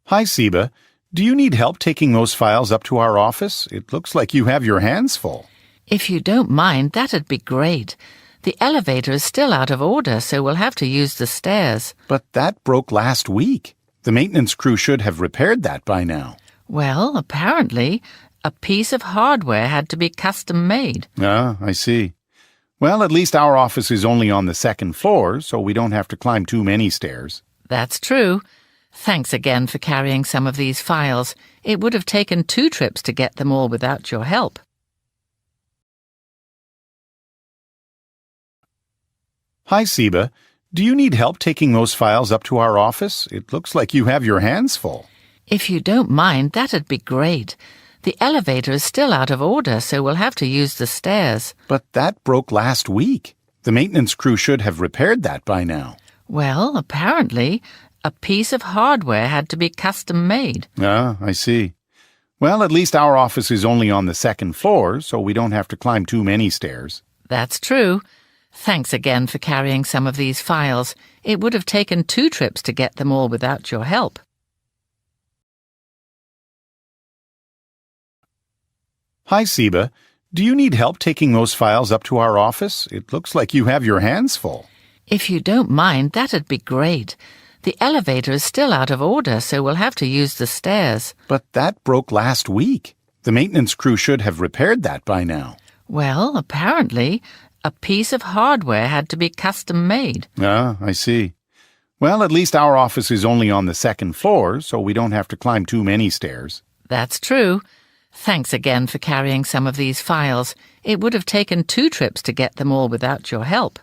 Hi, Siba. Do you need help taking those files up to our office? It looks like you have your hands full. If you don't mind, that'd be great. The elevator is still out of order, so we'll have to use the stairs. But that broke last week. The maintenance crew should have repaired that by now. Well, apparently, a piece of hardware had to be custom made. Ah, I see. Well, at least our office is only on the second floor, so we don't have to climb too many stairs. That's true. Thanks again for carrying some of these files. It would have taken 2 trips to get them all without your help. Hi, Siba. Do you need help taking those files up to our office? It looks like you have your hands full. If you don't mind, that'd be great. The elevator is still out of order, so we'll have to use the stairs. But that broke last week. The maintenance crew should have repaired that by now. Well, apparently, a piece of hardware had to be custom made. Ah, I see. Well, at least our office is only on the second floor, so we don't have to climb too many stairs. That's true. Thanks again for carrying some of these files. It would have taken 2 trips to get them all without your help. Hi, Siba. Do you need help taking those files up to our office? It looks like you have your hands full. If you don't mind, that'd be great. The elevator is still out of order, so we'll have to use the stairs. But that broke last week. The maintenance crew should have repaired that by now. Well, apparently, a piece of hardware had to be custom made. Ah, I see. Well, at least our office is only on the second floor, so we don't have to climb too many stairs. That's true. Thanks again for carrying some of these files. It would have taken 2 trips to get them all without your help.